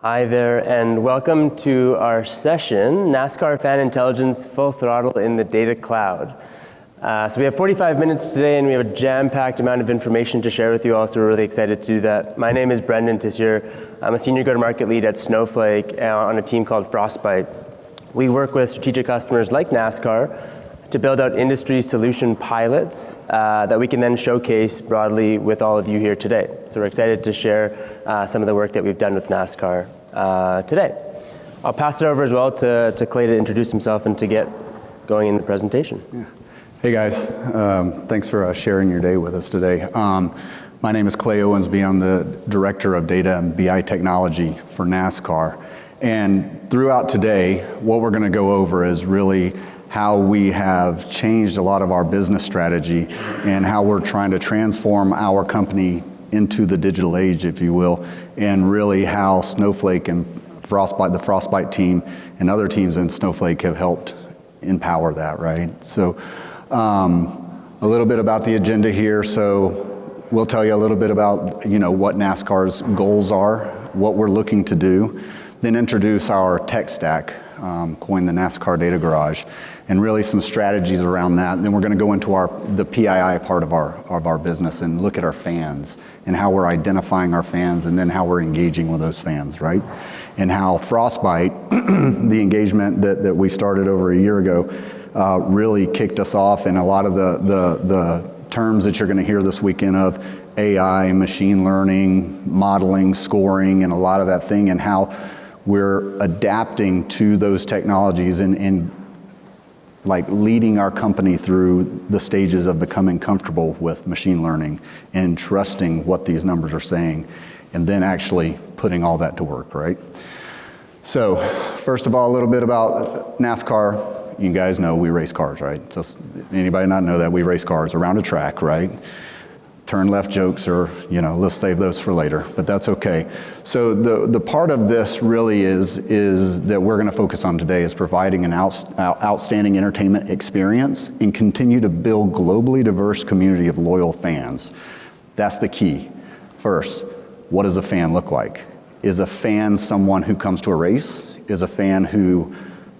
Hi there, and welcome to our session, NASCAR Fan Intelligence Full Throttle in the Data Cloud. So we have 45 minutes today, and we have a jam-packed amount of information to share with you all, so we're really excited to do that. My name is Brendan Tissier. I'm a senior go-to-market lead at Snowflake on a team called Frostbite. We work with strategic customers like NASCAR to build out industry solution pilots that we can then showcase broadly with all of you here today. So we're excited to share some of the work that we've done with NASCAR today. I'll pass it over as well to Clay to introduce himself and to get going in the presentation. Yeah. Hey guys, thanks for sharing your day with us today. My name is Clay Owensby. I'm the Director of Data and BI Technology for NASCAR. And throughout today, what we're going to go over is really how we have changed a lot of our business strategy and how we're trying to transform our company into the digital age, if you will, and really how Snowflake and Frostbite, the Frostbite team and other teams in Snowflake have helped empower that, right? So a little bit about the agenda here. So we'll tell you a little bit about, what NASCAR's goals are, what we're looking to do, then introduce our tech stack, coined the NASCAR Data Garage, and really some strategies around that. And then we're going to go into the PII part of our business and look at our fans and how we're identifying our fans and then how we're engaging with those fans, right? And how Frostbite, the engagement that we started over a year ago, really kicked us off, and a lot of the terms that you're going to hear this weekend of AI, machine learning, modeling, scoring, and a lot of that thing, and how we're adapting to those technologies and like leading our company through the stages of becoming comfortable with machine learning and trusting what these numbers are saying, and then actually putting all that to work, right? So first of all, a little bit about NASCAR. You guys know we race cars, right? Just anybody not know that we race cars around a track, right? Turn left jokes are, let's save those for later, but that's okay. So the part of this really is that we're going to focus on today is providing an outstanding entertainment experience and continue to build globally diverse community of loyal fans. That's the key. First, what does a fan look like? Is a fan someone who comes to a race? Is a fan who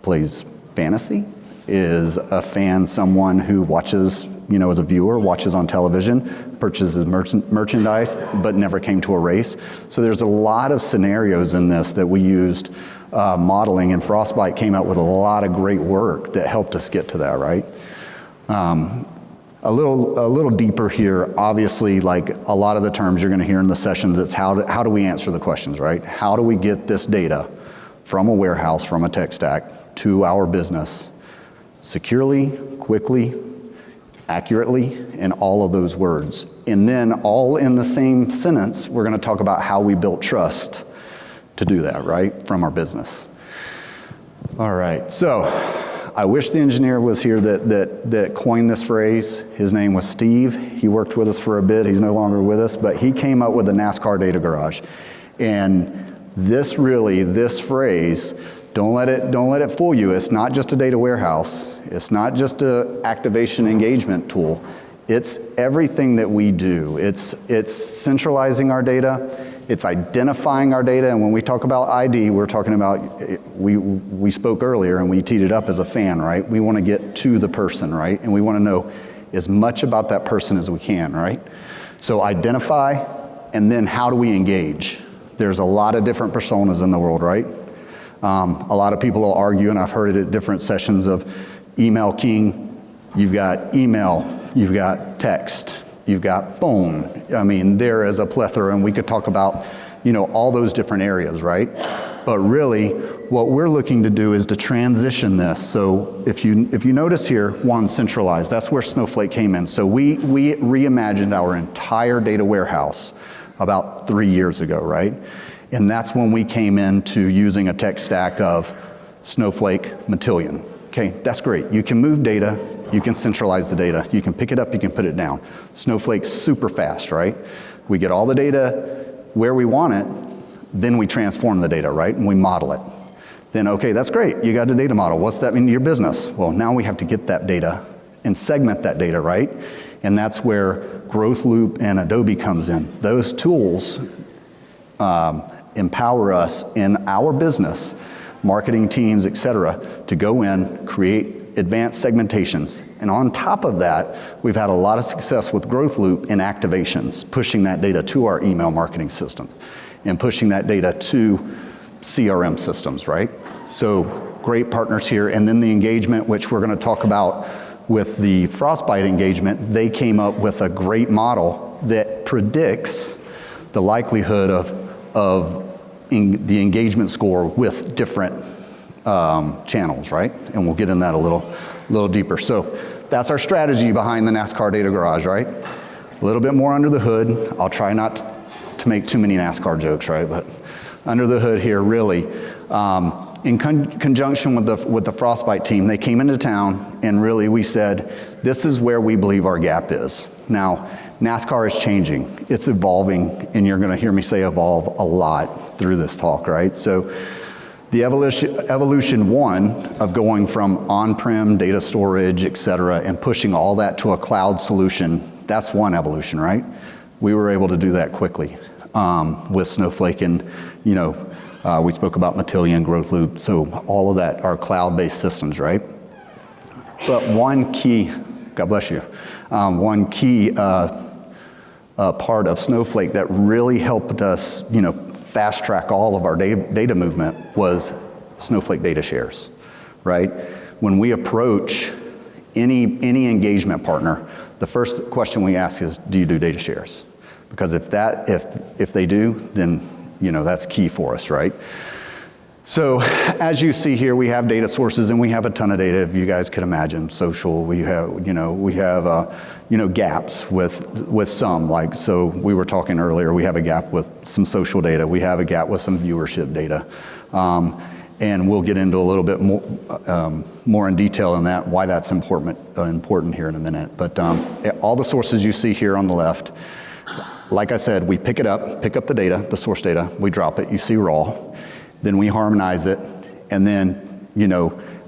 plays fantasy? Is a fan someone who watches, as a viewer, watches on television, purchases merchandise, but never came to a race? So there's a lot of scenarios in this that we used modeling, and Frostbite came out with a lot of great work that helped us get to that, right? A little deeper here, obviously, like a lot of the terms you're going to hear in the sessions, it's how do we answer the questions, right? How do we get this data from a warehouse, from a tech stack, to our business securely, quickly, accurately, and all of those words. And then all in the same sentence, we're going to talk about how we built trust to do that, right, from our business. All right, so I wish the engineer was here that coined this phrase. His name was Steve. He worked with us for a bit. He's no longer with us, but he came up with the NASCAR Data Garage. And this phrase, don't let it fool you. It's not just a data warehouse. It's not just an activation engagement tool. It's everything that we do. It's centralizing our data. It's identifying our data. And when we talk about ID, we're talking about, we spoke earlier and we teed it up as a fan, right? We want to get to the person, right? And we want to know as much about that person as we can, right? So identify, and then how do we engage? There's a lot of different personas in the world, right? A lot of people will argue, and I've heard it at different sessions of email king. You've got email, you've got text, you've got phone. I mean, there is a plethora, and we could talk about, all those different areas, right? But really, what we're looking to do is to transition this. So if you notice here, one, centralized, that's where Snowflake came in. So we reimagined our entire data warehouse about 3 years ago, right? And that's when we came into using a tech stack of Snowflake Matillion. Okay, that's great. You can move data, you can centralize the data, you can pick it up, you can put it down. Snowflake's super fast, right? We get all the data where we want it, then we transform the data, right? And we model it. Then, okay, that's great. You got a data model. What's that mean to your business? Well, now we have to get that data and segment that data, right? And that's where Growth Loop and Adobe comes in. Those tools empower us in our business, marketing teams, et cetera, to go in, create advanced segmentations. And on top of that, we've had a lot of success with Growth Loop in activations, pushing that data to our email marketing systems and pushing that data to CRM systems, right? So great partners here. And then the engagement, which we're going to talk about with the Frostbite engagement, they came up with a great model that predicts the likelihood of the engagement score with different channels, right? And we'll get in that a little deeper. So that's our strategy behind the NASCAR Data Garage, right? A little bit more under the hood. I'll try not to make too many NASCAR jokes, right? But under the hood here, really, in conjunction with the Frostbite team, they came into town and really we said, this is where we believe our gap is. Now, NASCAR is changing, it's evolving, and you're gonna hear me say evolve a lot through this talk, right? So the evolution one of going from on-prem data storage, et cetera, and pushing all that to a cloud solution, that's one evolution, right? We were able to do that quickly with Snowflake, and we spoke about Matillion, Growth Loop, so all of that are cloud-based systems, right? But one key, God bless you, one key part of Snowflake that really helped us, fast track all of our data movement was Snowflake data shares, right? When we approach any engagement partner, the first question we ask is, do you do data shares? Because if they do, then that's key for us, right? So as you see here, we have data sources and we have a ton of data, if you guys could imagine. Social, we have gaps with some, like, so we were talking earlier, we have a gap with some social data, we have a gap with some viewership data. And we'll get into a little bit more in detail on that, why that's important here in a minute. But all the sources you see here on the left, like I said, we pick up the data, the source data, we drop it, you see raw, then we harmonize it, and then,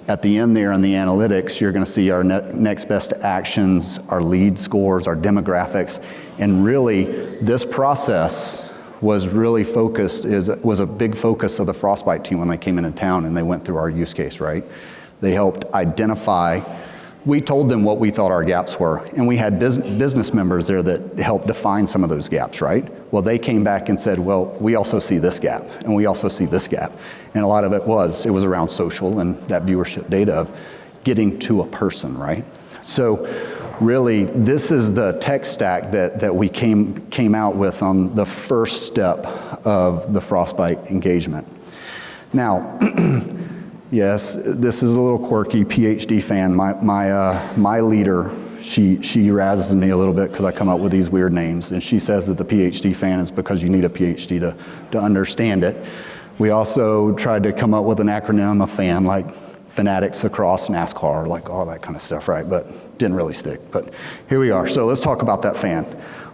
at the end there in the analytics, you're gonna see our next best actions, our lead scores, our demographics, and really this process was really was a big focus of the Frostbite team when they came into town and they went through our use case, right? They helped identify, we told them what we thought our gaps were, and we had business members there that helped define some of those gaps, right? Well, they came back and said, well, we also see this gap, and we also see this gap. And a lot of it was around social and that viewership data of getting to a person, right? So really, this is the tech stack that we came out with on the first step of the Frostbite engagement. Now, yes, this is a little quirky, PhD fan. My leader, she razzes me a little bit because I come up with these weird names, and she says that the PhD fan is because you need a PhD to understand it. We also tried to come up with an acronym, a fan, like fanatics across NASCAR, like all that kind of stuff, right? But didn't really stick, but here we are. So let's talk about that fan.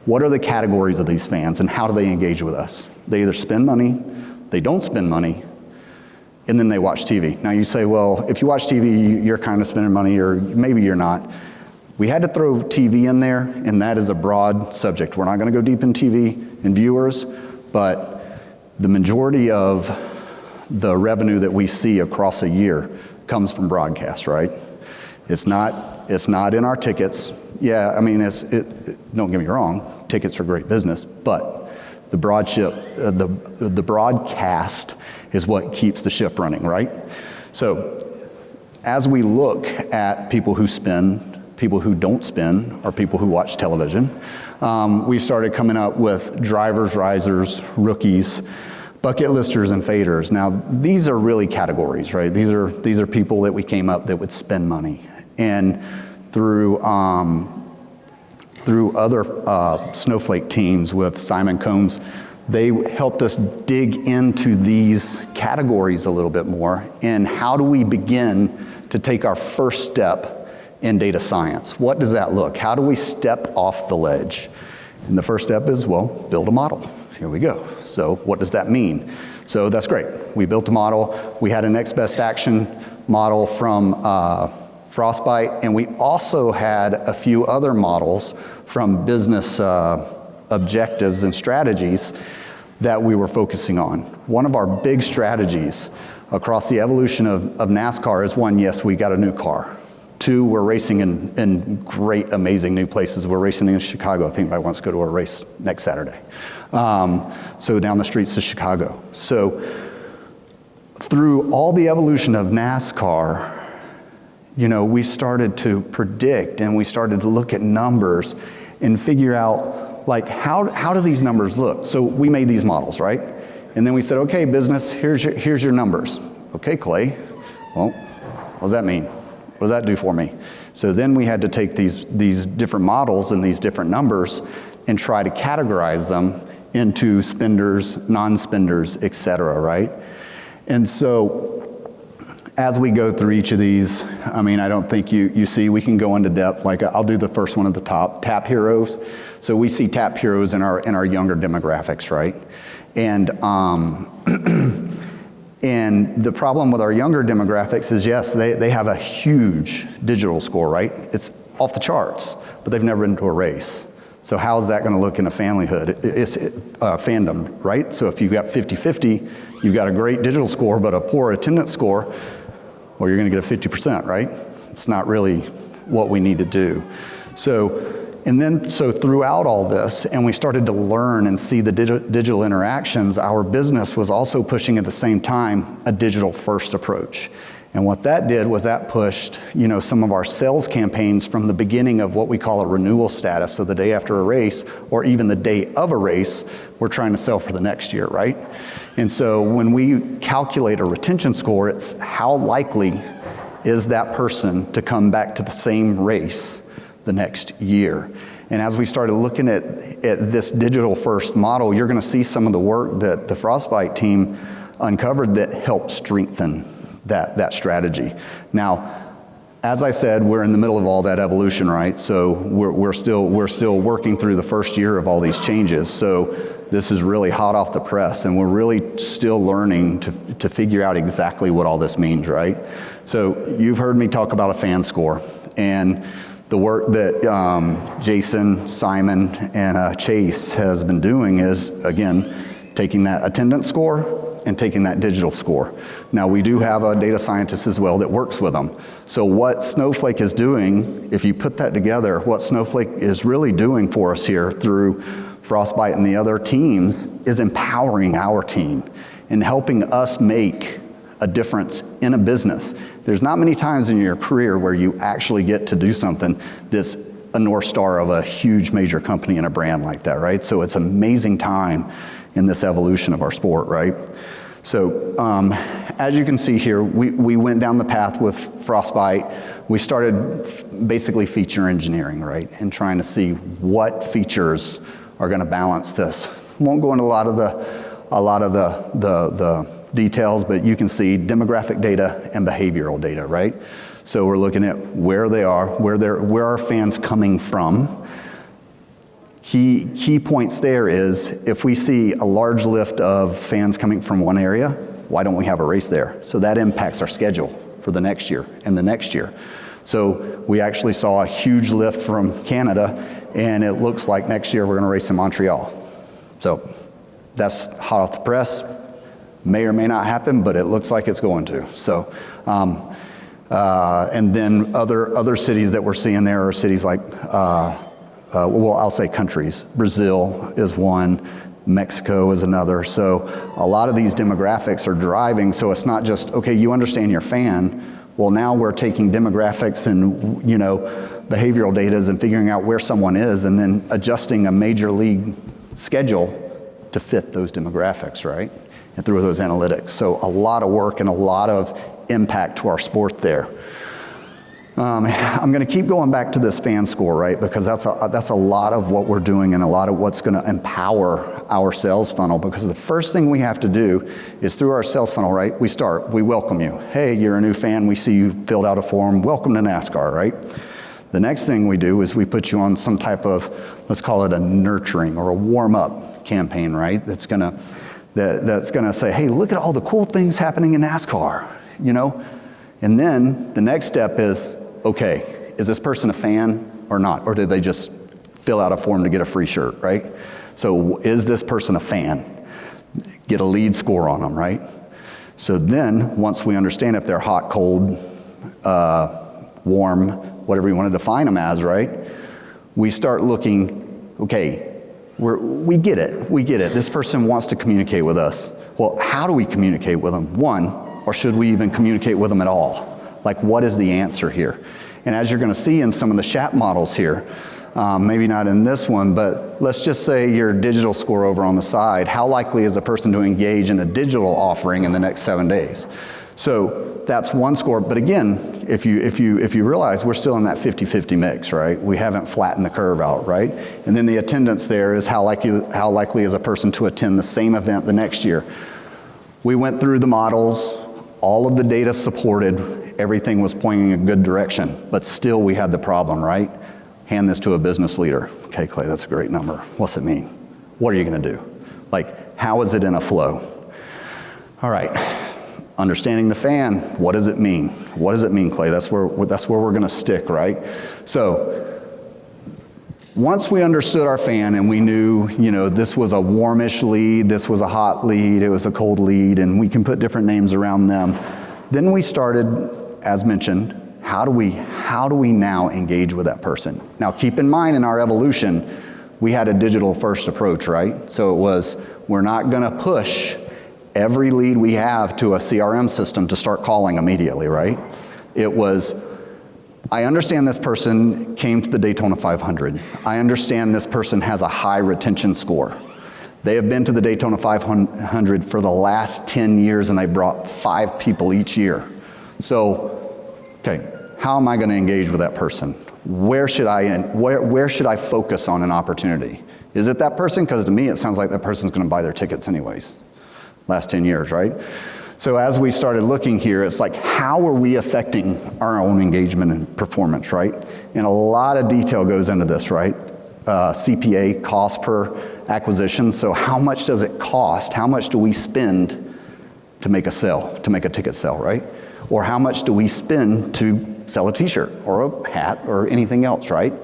What are the categories of these fans and how do they engage with us? They either spend money, they don't spend money, and then they watch TV. Now you say, well, if you watch TV, you're kind of spending money, or maybe you're not. We had to throw TV in there, and that is a broad subject. We're not gonna go deep in TV and viewers, but the majority of the revenue that we see across a year comes from broadcast, right? It's not in our tickets. Yeah, I mean, don't get me wrong, tickets are great business, but the broadcast is what keeps the ship running, right? So as we look at people who spend, people who don't spend, or people who watch television, we started coming up with drivers, risers, rookies, bucket listers, and faders. Now, these are really categories, right? These are people that we came up that would spend money. And through other Snowflake teams with Simon Combs, they helped us dig into these categories a little bit more, and how do we begin to take our first step in data science? What does that look? How do we step off the ledge? And the first step is, well, build a model. Here we go. So what does that mean? So that's great. We built a model. We had a next best action model from Frostbite, and we also had a few other models from business objectives and strategies that we were focusing on. One of our big strategies across the evolution of NASCAR is one, yes, we got a new car. Two, we're racing in great, amazing new places. We're racing in Chicago if anybody wants to go to a race next Saturday. So down the streets of Chicago. So through all the evolution of NASCAR, we started to predict and we started to look at numbers and figure out, like, how do these numbers look? So we made these models, right? And then we said, okay, business, here's your numbers. Okay, Clay, well, what does that mean? What does that do for me? So then we had to take these different models and these different numbers and try to categorize them into spenders, non-spenders, et cetera, right? And so as we go through each of these, I mean, I don't think you see, we can go into depth. Like, I'll do the first one at the top, tap heroes. So we see tap heroes in our younger demographics, right? And and the problem with our younger demographics is, yes, they have a huge digital score, right? It's off the charts, but they've never been to a race. So how is that going to look in a familyhood? It's fandom, right? So if you've got 50-50, you've got a great digital score, but a poor attendance score, well, you're going to get a 50%, right? It's not really what we need to do. So throughout all this, and we started to learn and see the digital interactions, our business was also pushing at the same time a digital first approach. And what that did was that pushed, some of our sales campaigns from the beginning of what we call a renewal status, so the day after a race, or even the day of a race, we're trying to sell for the next year, right? And so when we calculate a retention score, it's how likely is that person to come back to the same race the next year. And as we started looking at this digital first model, you're going to see some of the work that the Frostbite team uncovered that helped strengthen that strategy. Now, as I said, we're in the middle of all that evolution, right? So we're still working through the first year of all these changes. So this is really hot off the press, and we're really still learning to figure out exactly what all this means, right? So you've heard me talk about a fan score, and the work that Jason, Simon, and Chase has been doing is, again, taking that attendance score and taking that digital score. Now, we do have a data scientist as well that works with them. So what Snowflake is doing, if you put that together, what Snowflake is really doing for us here through Frostbite and the other teams is empowering our team and helping us make a difference in a business. There's not many times in your career where you actually get to do something that's a North Star of a huge major company and a brand like that, right? So it's an amazing time in this evolution of our sport, right? So as you can see here, we went down the path with Frostbite. We started basically feature engineering, right? And trying to see what features are gonna balance this. Won't go into a lot of the details, but you can see demographic data and behavioral data, right? So we're looking at where they are, where are fans coming from. Key points there is, if we see a large lift of fans coming from one area, why don't we have a race there? So that impacts our schedule for the next year and the next year. So we actually saw a huge lift from Canada, and it looks like next year we're gonna race in Montreal. So that's hot off the press. May or may not happen, but it looks like it's going to. So, and then other cities that we're seeing there are cities like, well, I'll say countries. Brazil is one, Mexico is another. So a lot of these demographics are driving, so it's not just, okay, you understand your fan. Well, now we're taking demographics and, behavioral data and figuring out where someone is and then adjusting a major league schedule to fit those demographics, right? And through those analytics. So a lot of work and a lot of impact to our sport there. I'm going to keep going back to this fan score, right? Because that's a lot of what we're doing and a lot of what's going to empower our sales funnel. Because the first thing we have to do is through our sales funnel, right? We welcome you. Hey, you're a new fan. We see you filled out a form. Welcome to NASCAR, right? The next thing we do is we put you on some type of, let's call it a nurturing or a warm-up campaign, right? That's gonna say, hey, look at all the cool things happening in NASCAR, And then the next step is, okay, is this person a fan or not? Or did they just fill out a form to get a free shirt, right? So is this person a fan? get a lead score on them, right? So then, once we understand if they're hot, cold, warm, whatever you want to define them as, right? We start looking, okay, we get it. This person wants to communicate with us. Well, how do we communicate with them? One, or should we even communicate with them at all? Like, what is the answer here? And as you're going to see in some of the SHAP models here, maybe not in this one, but let's just say your digital score over on the side, how likely is a person to engage in a digital offering in the next 7 days? So that's one score, but again, if you realize we're still in that 50-50 mix, right? We haven't flattened the curve out, right? And then the attendance there is how likely is a person to attend the same event the next year. We went through the models, all of the data supported, everything was pointing in a good direction, but still we had the problem, right? Hand this to a business leader. Okay, Clay, that's a great number. What's it mean? What are you gonna do? Like, how is it in a flow? All right, understanding the fan, what does it mean? What does it mean, Clay? That's where we're gonna stick, right? So, once we understood our fan and we knew, this was a warmish lead, this was a hot lead, it was a cold lead, and we can put different names around them, then we started, as mentioned, how do we now engage with that person? Now keep in mind in our evolution, we had a digital first approach, right? So it was, we're not gonna push every lead we have to a CRM system to start calling immediately, right? It was, I understand this person came to the Daytona 500. I understand this person has a high retention score. They have been to the Daytona 500 for the last 10 years and they brought 5 people each year. So, okay, how am I going to engage with that person? Where should I focus on an opportunity? Is it that person? Because to me it sounds like that person's going to buy their tickets anyways. Last 10 years, right? So as we started looking here, it's like, how are we affecting our own engagement and performance, right? And a lot of detail goes into this, right? CPA, cost per acquisition. So how much does it cost? How much do we spend to make a sale, to make a ticket sale, right? Or how much do we spend to sell a t-shirt or a hat or anything else, right?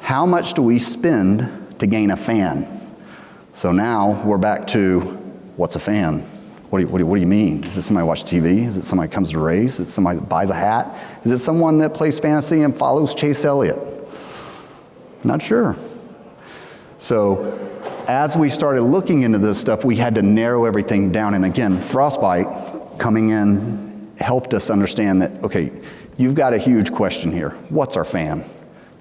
How much do we spend to gain a fan? So now we're back to, what's a fan? What do you mean? Is it somebody who watches TV? Is it somebody who comes to race? Is it somebody that buys a hat? Is it someone that plays fantasy and follows Chase Elliott? Not sure. So as we started looking into this stuff, we had to narrow everything down. And again, Frostbite coming in helped us understand that, okay, you've got a huge question here. What's our fan?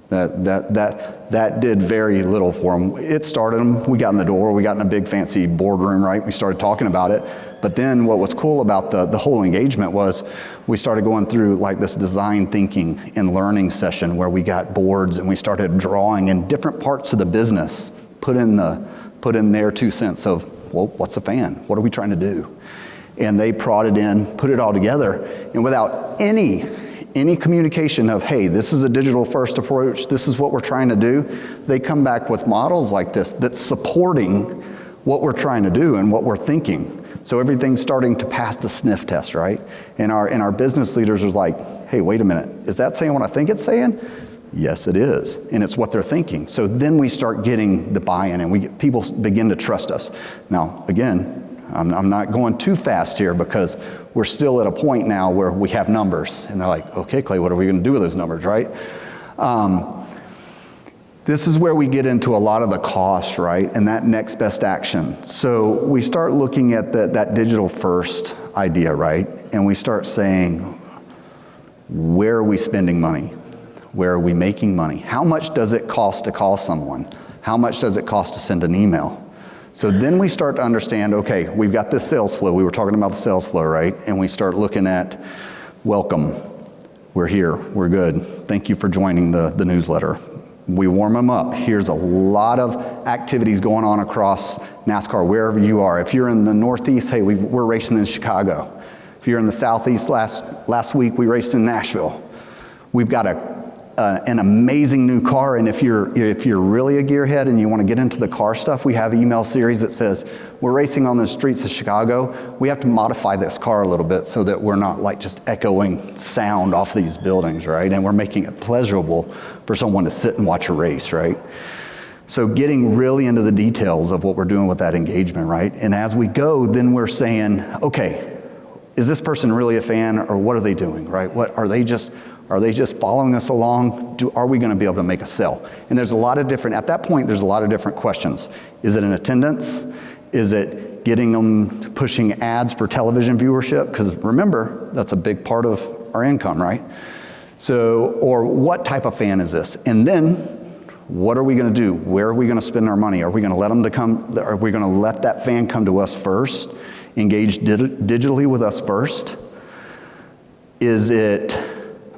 That did very little for them. It started them, we got in the door, we got in a big fancy boardroom, right? We started talking about it. But then what was cool about the whole engagement was we started going through like this design thinking and learning session where we got boards and we started drawing in different parts of the business, put in their 2 cents of, well, what's a fan? What are we trying to do? And they prodded in, put it all together, and without any communication of, hey, this is a digital first approach, this is what we're trying to do, they come back with models like this that's supporting what we're trying to do and what we're thinking. So everything's starting to pass the sniff test, right? And our business leaders are like, hey, wait a minute, is that saying what I think it's saying? Yes, it is, and it's what they're thinking. So then we start getting the buy-in and people begin to trust us. Now, again, I'm not going too fast here because we're still at a point now where we have numbers and they're like, okay, Clay, what are we going to do with those numbers, right? This is where we get into a lot of the costs, right? And that next best action. So we start looking at that digital first idea, right? And we start saying, where are we spending money? Where are we making money? How much does it cost to call someone? How much does it cost to send an email? So then we start to understand, okay, we've got this sales flow. We were talking about the sales flow, right? And we start looking at, welcome, we're here, we're good. Thank you for joining the newsletter. We warm them up. Here's a lot of activities going on across NASCAR, wherever you are. If you're in the Northeast, hey, we're racing in Chicago. If you're in the Southeast, last week we raced in Nashville. We've got an amazing new car, and if you're really a gearhead and you want to get into the car stuff, we have an email series that says, we're racing on the streets of Chicago. We have to modify this car a little bit so that we're not like just echoing sound off these buildings, right? And we're making it pleasurable for someone to sit and watch a race, right? So getting really into the details of what we're doing with that engagement, right? And as we go, then we're saying, okay, is this person really a fan, or what are they doing, right? What are they just following us along? Are we going to be able to make a sale? And there's a lot of different, at that point, there's a lot of different questions. Is it an attendance? Is it getting them pushing ads for television viewership? Because remember, that's a big part of our income, right? So, or what type of fan is this? And then, what are we going to do? Where are we going to spend our money? Are we going to let them to come? Are we going to let that fan come to us first? Engage digitally with us first? Is it,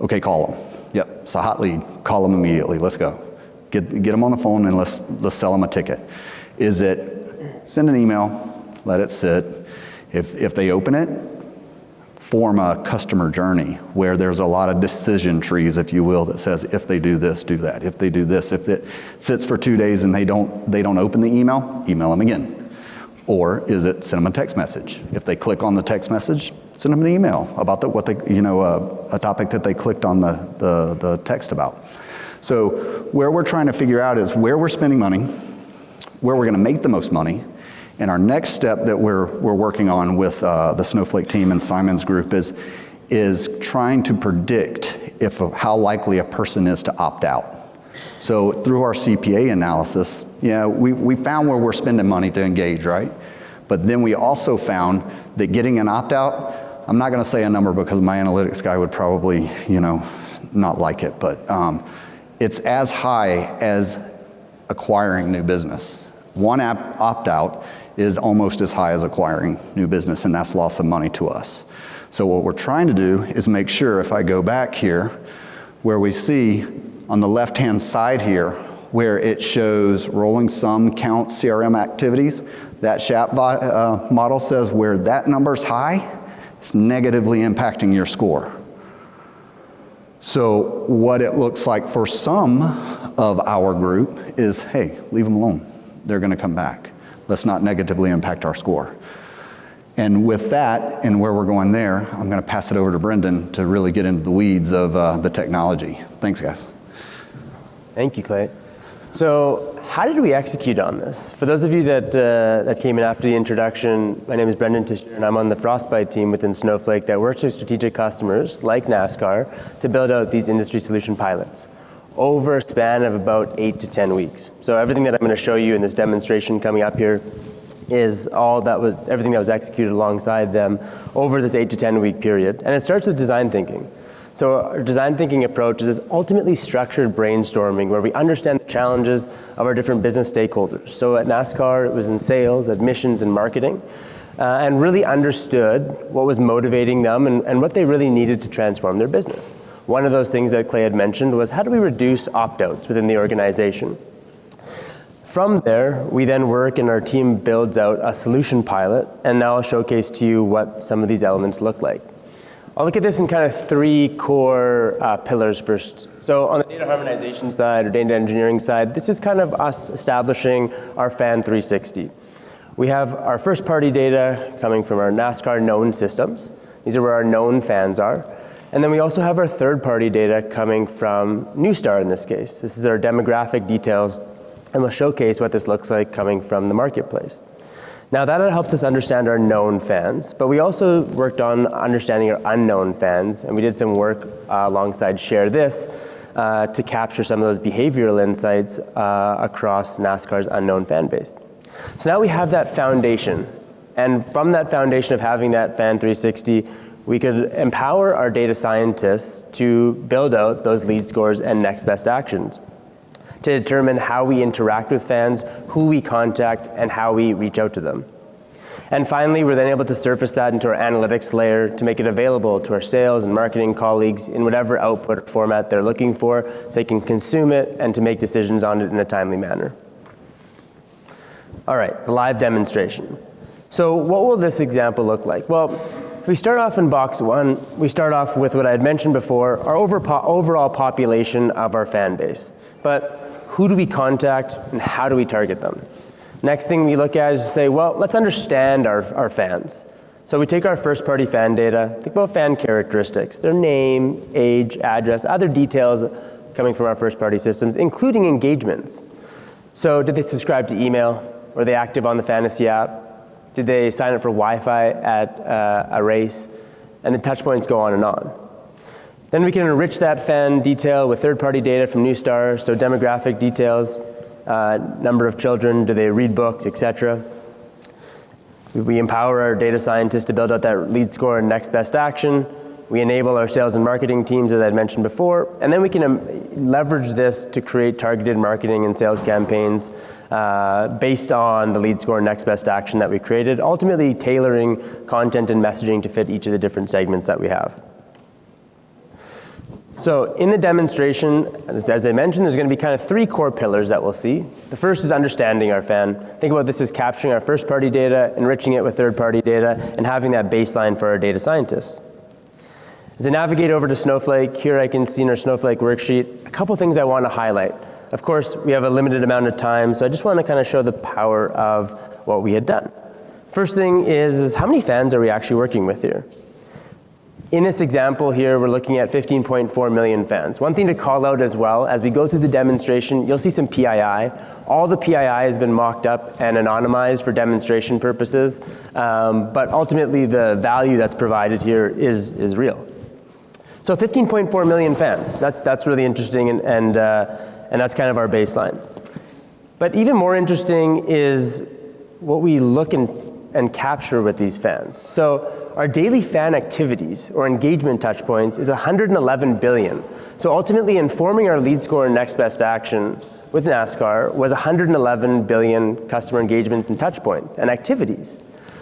okay, call them. Yep, it's a hot lead. Call them immediately. Let's go. Get them on the phone and let's sell them a ticket. Is it send an email, let it sit. If they open it, form a customer journey where there's a lot of decision trees, if you will, that says if they do this, do that. If they do this, if it sits for 2 days and they don't open the email them again. Or is it send them a text message? If they click on the text message, send them an email about a topic that they clicked on the text about. So where we're trying to figure out is where we're spending money, where we're going to make the most money, and our next step that we're working on with the Snowflake team and Simon's group is trying to predict how likely a person is to opt out. So through our CPA analysis, we found where we're spending money to engage, right? But then we also found that getting an opt-out, I'm not going to say a number because my analytics guy would probably, not like it, but it's as high as acquiring new business. One opt-out is almost as high as acquiring new business, and that's loss of money to us. So what we're trying to do is make sure, if I go back here, where we see on the left-hand side here, where it shows rolling sum count CRM activities, that chat model says where that number's high, it's negatively impacting your score. So what it looks like for some of our group is, hey, leave them alone. They're going to come back. Let's not negatively impact our score. And with that, and where we're going there, I'm going to pass it over to Brendan to really get into the weeds of the technology. Thanks, guys. Thank you, Clay. So how did we execute on this? For those of you that came in after the introduction, my name is Brendan Tischer, and I'm on the Frostbite team within Snowflake that works with strategic customers like NASCAR to build out these industry solution pilots over a span of about 8 to 10 weeks. So everything that I'm going to show you in this demonstration coming up here is everything that was executed alongside them over this 8 to 10 week period. And it starts with design thinking. So our design thinking approach is this ultimately structured brainstorming where we understand the challenges of our different business stakeholders. So at NASCAR, it was in sales, admissions, and marketing, and really understood what was motivating them and what they really needed to transform their business. One of those things that Clay had mentioned was how do we reduce opt-outs within the organization? From there, we then work and our team builds out a solution pilot, and now I'll showcase to you what some of these elements look like. I'll look at this in kind of 3 core pillars first. So on the data harmonization side or data engineering side, this is kind of us establishing our FAN 360. We have our first party data coming from our NASCAR known systems. These are where our known fans are. And then we also have our third party data coming from Newstar in this case. This is our demographic details, and we'll showcase what this looks like coming from the marketplace. Now that helps us understand our known fans, but we also worked on understanding our unknown fans, and we did some work alongside Share This to capture some of those behavioral insights across NASCAR's unknown fan base. So now we have that foundation, and from that foundation of having that FAN 360, we could empower our data scientists to build out those lead scores and next best actions to determine how we interact with fans, who we contact, and how we reach out to them. And finally, we're then able to surface that into our analytics layer to make it available to our sales and marketing colleagues in whatever output or format they're looking for so they can consume it and to make decisions on it in a timely manner. All right, the live demonstration. So what will this example look like? Well, if we start off in box 1, we start off with what I had mentioned before, our overall population of our fan base. But who do we contact and how do we target them? Next thing we look at is to say, well, let's understand our fans. So we take our first party fan data, think about fan characteristics, their name, age, address, other details coming from our first party systems, including engagements. So did they subscribe to email? Were they active on the fantasy app? Did they sign up for Wi-Fi at a race? And the touch points go on and on. Then we can enrich that fan detail with third-party data from NewStar, so demographic details, number of children, do they read books, etc. We empower our data scientists to build out that lead score and next best action. We enable our sales and marketing teams, as I mentioned before, and then we can leverage this to create targeted marketing and sales campaigns based on the lead score and next best action that we created, ultimately tailoring content and messaging to fit each of the different segments that we have. So in the demonstration, as I mentioned, there's going to be kind of 3 core pillars that we'll see. The first is understanding our fan. Think about this as capturing our first-party data, enriching it with third-party data, and having that baseline for our data scientists. As I navigate over to Snowflake, here I can see in our Snowflake worksheet a couple things I want to highlight. Of course, we have a limited amount of time, so I just want to kind of show the power of what we had done. First thing is how many fans are we actually working with here? In this example here, we're looking at 15.4 million fans. One thing to call out as well, as we go through the demonstration, you'll see some PII. All the PII has been mocked up and anonymized for demonstration purposes, but ultimately the value that's provided here is real. So 15.4 million fans, that's really interesting, and that's kind of our baseline. But even more interesting is what we look and capture with these fans. So our daily fan activities or engagement touch points is 111 billion. So ultimately informing our lead score and next best action with NASCAR was 111 billion customer engagements and touch points and activities.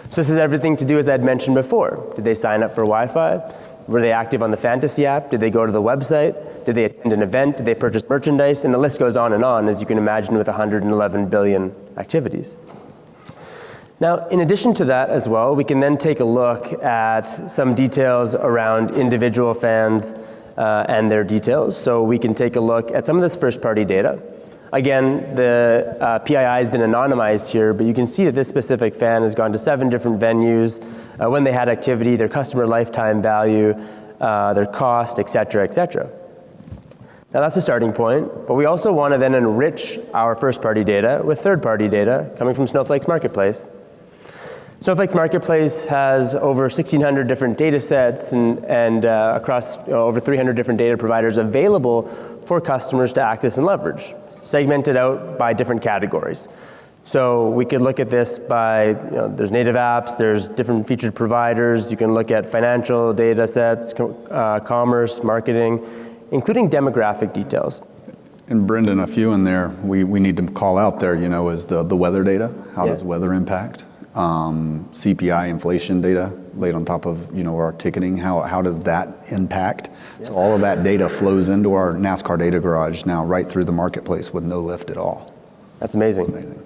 So this is everything to do, as I'd mentioned before. Did they sign up for Wi-Fi? Were they active on the fantasy app? Did they go to the website? Did they attend an event? Did they purchase merchandise? And the list goes on and on, as you can imagine, with 111 billion activities. Now, in addition to that as well, we can then take a look at some details around individual fans and their details. So we can take a look at some of this first-party data. Again, the PII has been anonymized here, but you can see that this specific fan has gone to 7 different venues, when they had activity, their customer lifetime value, their cost, et cetera, et cetera. Now that's a starting point, but we also want to then enrich our first-party data with third-party data coming from Snowflake's Marketplace. Snowflake's Marketplace has over 1,600 different data sets and across over 300 different data providers available for customers to access and leverage, segmented out by different categories. So we could look at this by, there's native apps, there's different featured providers, you can look at financial data sets, commerce, marketing, including demographic details. And Brendan, a few in there we need to call out there, is the weather data. How does weather impact? CPI, inflation data laid on top of our ticketing. How does that impact? Yeah. So all of that data flows into our NASCAR data garage now, right through the marketplace with no lift at all. That's amazing.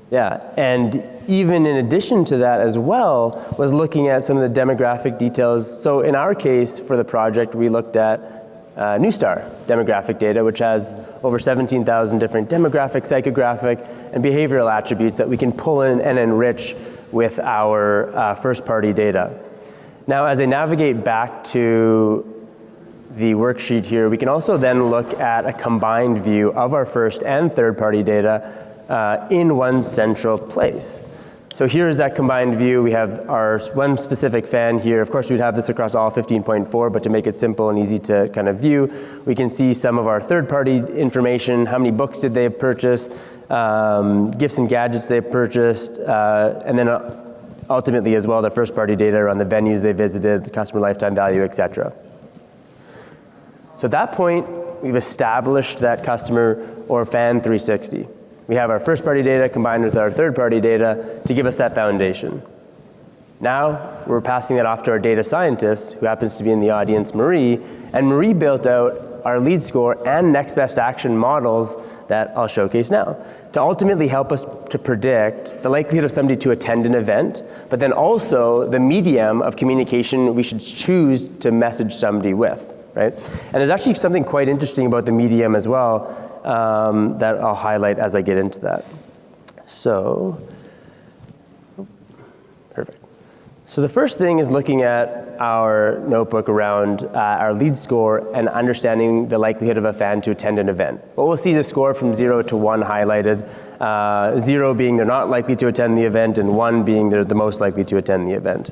Yeah, and even in addition to that as well, was looking at some of the demographic details. So in our case, for the project, we looked at NewStar demographic data, which has over 17,000 different demographic, psychographic, and behavioral attributes that we can pull in and enrich with our first-party data. Now, as I navigate back to the worksheet here, we can also then look at a combined view of our first and third-party data in one central place. So here is that combined view. We have our one specific fan here. Of course, we'd have this across all 15.4, but to make it simple and easy to kind of view, we can see some of our third-party information, how many books did they purchase, gifts and gadgets they purchased, and then ultimately as well, the first-party data around the venues they visited, the customer lifetime value, et cetera. So at that point, we've established that customer or fan 360. We have our first-party data combined with our third-party data to give us that foundation. Now, we're passing that off to our data scientist, who happens to be in the audience, Marie, and Marie built out our lead score and next best action models that I'll showcase now to ultimately help us to predict the likelihood of somebody to attend an event, but then also the medium of communication we should choose to message somebody with, right? And there's actually something quite interesting about the medium as well, that I'll highlight as I get into that. So, perfect. So the first thing is looking at our notebook around our lead score and understanding the likelihood of a fan to attend an event. What we'll see is a score from 0 to 1 highlighted, 0 being they're not likely to attend the event, and 1 being they're the most likely to attend the event.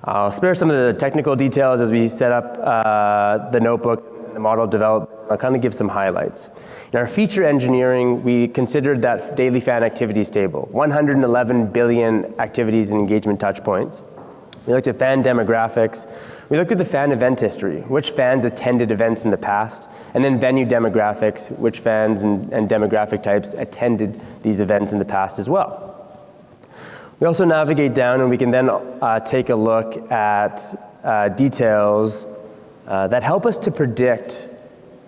I'll spare some of the technical details as we set up the notebook, the model development. I'll kind of give some highlights. In our feature engineering, we considered that daily fan activities table, 111 billion activities and engagement touch points. We looked at fan demographics. We looked at the fan event history, which fans attended events in the past, and then venue demographics, which fans and demographic types attended these events in the past as well. We also navigate down, and we can then take a look at details that help us to predict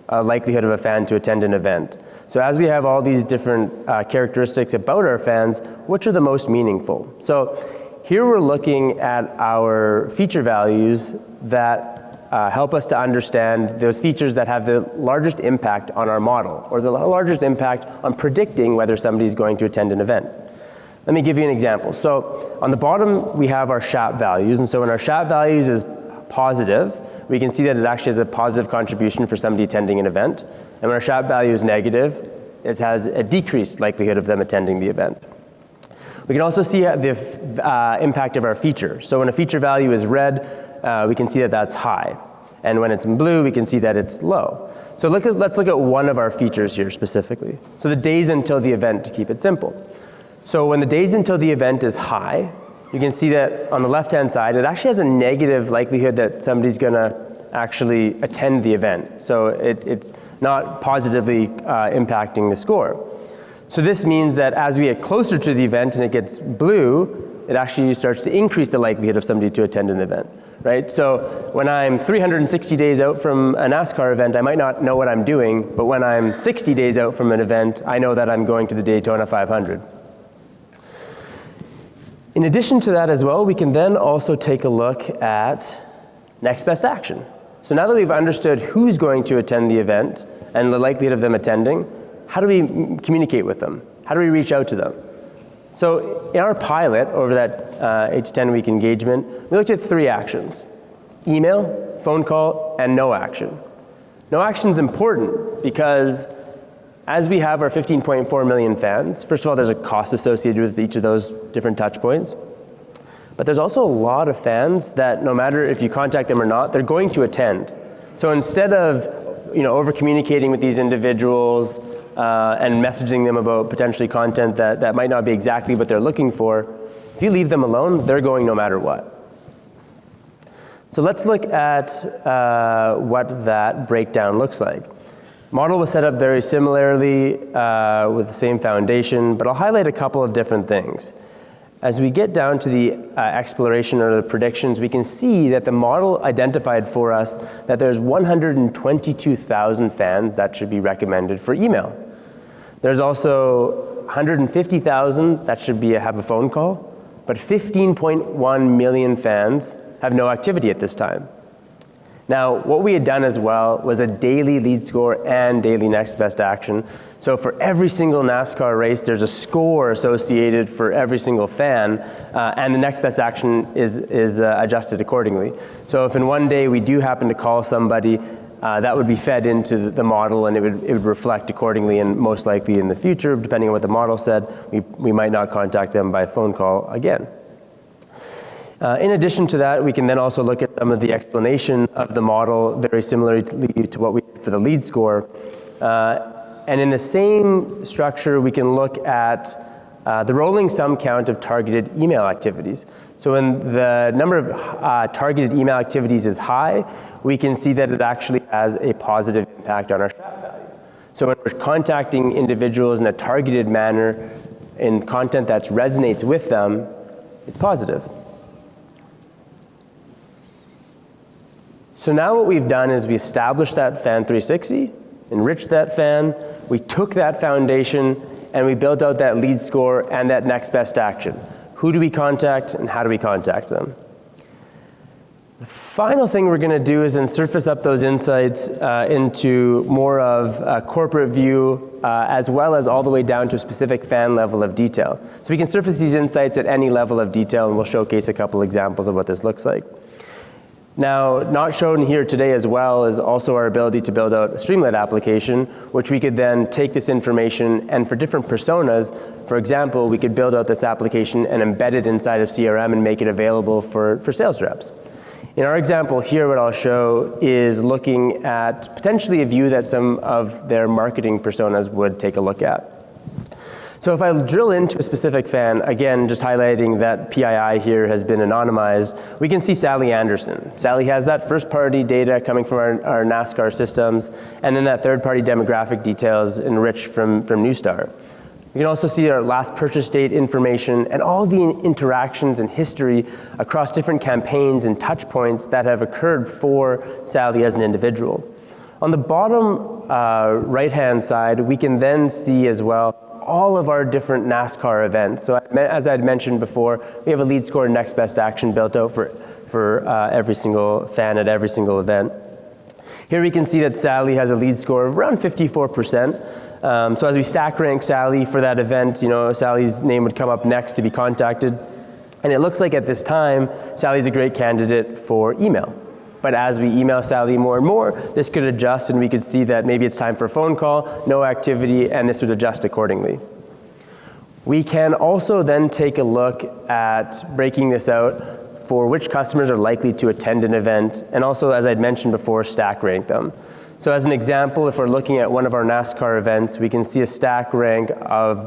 likelihood of a fan to attend an event. So as we have all these different characteristics about our fans, which are the most meaningful? So here we're looking at our feature values that help us to understand those features that have the largest impact on our model, or the largest impact on predicting whether somebody's going to attend an event. Let me give you an example. So on the bottom we have our SHAP values, and so when our SHAP values is positive, we can see that it actually has a positive contribution for somebody attending an event. And when our SHAP value is negative, it has a decreased likelihood of them attending the event. We can also see the impact of our feature. So when a feature value is red, we can see that that's high. And when it's in blue, we can see that it's low. So let's look at one of our features here specifically. So the days until the event, to keep it simple. So when the days until the event is high, you can see that on the left-hand side, it actually has a negative likelihood that somebody's gonna actually attend the event. So it's not positively impacting the score. So this means that as we get closer to the event and it gets blue, it actually starts to increase the likelihood of somebody to attend an event, right? So when I'm 360 days out from a NASCAR event, I might not know what I'm doing, but when I'm 60 days out from an event, I know that I'm going to the Daytona 500. In addition to that as well, we can then also take a look at next best action. So now that we've understood who's going to attend the event and the likelihood of them attending, how do we communicate with them? How do we reach out to them? So in our pilot over that 8 to 10 week engagement, we looked at 3 actions: email, phone call, and no action. No action is important because as we have our 15.4 million fans, first of all, there's a cost associated with each of those different touch points. But there's also a lot of fans that no matter if you contact them or not, they're going to attend. So instead of over communicating with these individuals and messaging them about potentially content that might not be exactly what they're looking for, if you leave them alone, they're going no matter what. So let's look at what that breakdown looks like. Model was set up very similarly with the same foundation, but I'll highlight a couple of different things. As we get down to the exploration or the predictions, we can see that the model identified for us that there's 122,000 fans that should be recommended for email. There's also 150,000 that should have a phone call, but 15.1 million fans have no activity at this time. Now, what we had done as well was a daily lead score and daily next best action. So for every single NASCAR race, there's a score associated for every single fan, and the next best action is adjusted accordingly. So if in one day we do happen to call somebody, that would be fed into the model, and it would reflect accordingly, and most likely in the future, depending on what the model said, we might not contact them by phone call again. In addition to that, we can then also look at some of the explanation of the model very similarly to what we did for the lead score. And in the same structure, we can look at the rolling sum count of targeted email activities. So when the number of targeted email activities is high, we can see that it actually has a positive impact on our SHAP value. So when we're contacting individuals in a targeted manner in content that resonates with them, it's positive. So now what we've done is we established that fan 360, enriched that fan, we took that foundation, and we built out that lead score and that next best action. Who do we contact and how do we contact them? Final thing we're going to do is then surface up those insights into more of a corporate view, as well as all the way down to a specific fan level of detail. So we can surface these insights at any level of detail, and we'll showcase a couple examples of what this looks like. Now, not shown here today as well is also our ability to build out a Streamlit application, which we could then take this information and for different personas, for example, we could build out this application and embed it inside of CRM and make it available for sales reps. In our example here, what I'll show is looking at potentially a view that some of their marketing personas would take a look at. So if I drill into a specific fan, again, just highlighting that PII here has been anonymized, we can see Sally Anderson. Sally has that first-party data coming from our NASCAR systems, and then that third-party demographic details enriched from Newstar. We can also see our last purchase date information and all the interactions and history across different campaigns and touch points that have occurred for Sally as an individual. On the bottom right-hand side, we can then see as well all of our different NASCAR events. So as I had mentioned before, we have a lead score and next best action built out for every single fan at every single event. Here we can see that Sally has a lead score of around 54%. So as we stack rank Sally for that event, Sally's name would come up next to be contacted. And it looks like at this time, Sally's a great candidate for email. But as we email Sally more and more, this could adjust and we could see that maybe it's time for a phone call, no activity, and this would adjust accordingly. We can also then take a look at breaking this out for which customers are likely to attend an event, and also, as I'd mentioned before, stack rank them. So as an example, if we're looking at one of our NASCAR events, we can see a stack rank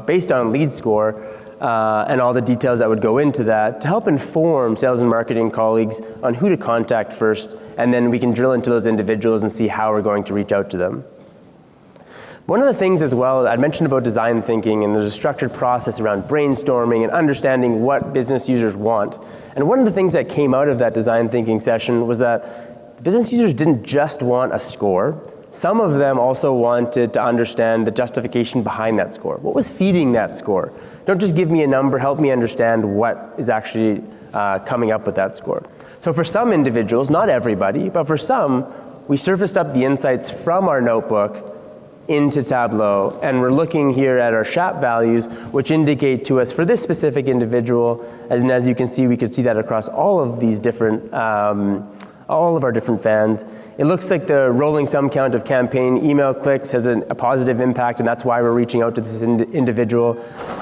based on lead score, and all the details that would go into that to help inform sales and marketing colleagues on who to contact first, and then we can drill into those individuals and see how we're going to reach out to them. One of the things as well, I mentioned about design thinking, and there's a structured process around brainstorming and understanding what business users want. And one of the things that came out of that design thinking session was that business users didn't just want a score. Some of them also wanted to understand the justification behind that score. What was feeding that score? Don't just give me a number, help me understand what is actually coming up with that score. So for some individuals, not everybody, but for some, we surfaced up the insights from our notebook into Tableau, and we're looking here at our SHAP values, which indicate to us for this specific individual, as you can see, we could see that across all of these different all of our different fans. It looks like the rolling sum count of campaign email clicks has a positive impact, and that's why we're reaching out to this individual.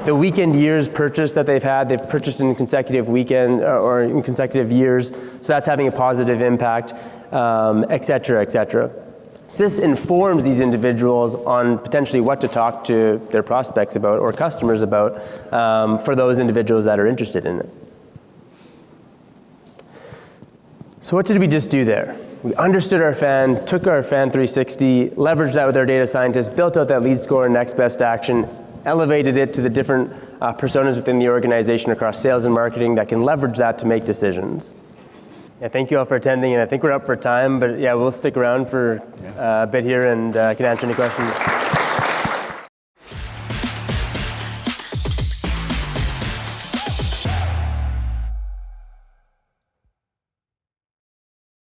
The weekend years purchased that they've purchased in consecutive weekend or in consecutive years, so that's having a positive impact, et cetera, et cetera. So this informs these individuals on potentially what to talk to their prospects about or customers about for those individuals that are interested in it. So what did we just do there? We understood our fan, took our fan 360, leveraged that with our data scientists, built out that lead score and next best action, elevated it to the different personas within the organization across sales and marketing that can leverage that to make decisions. Yeah, thank you all for attending, and I think we're up for time, but yeah, we'll stick around for a bit here and can answer any questions.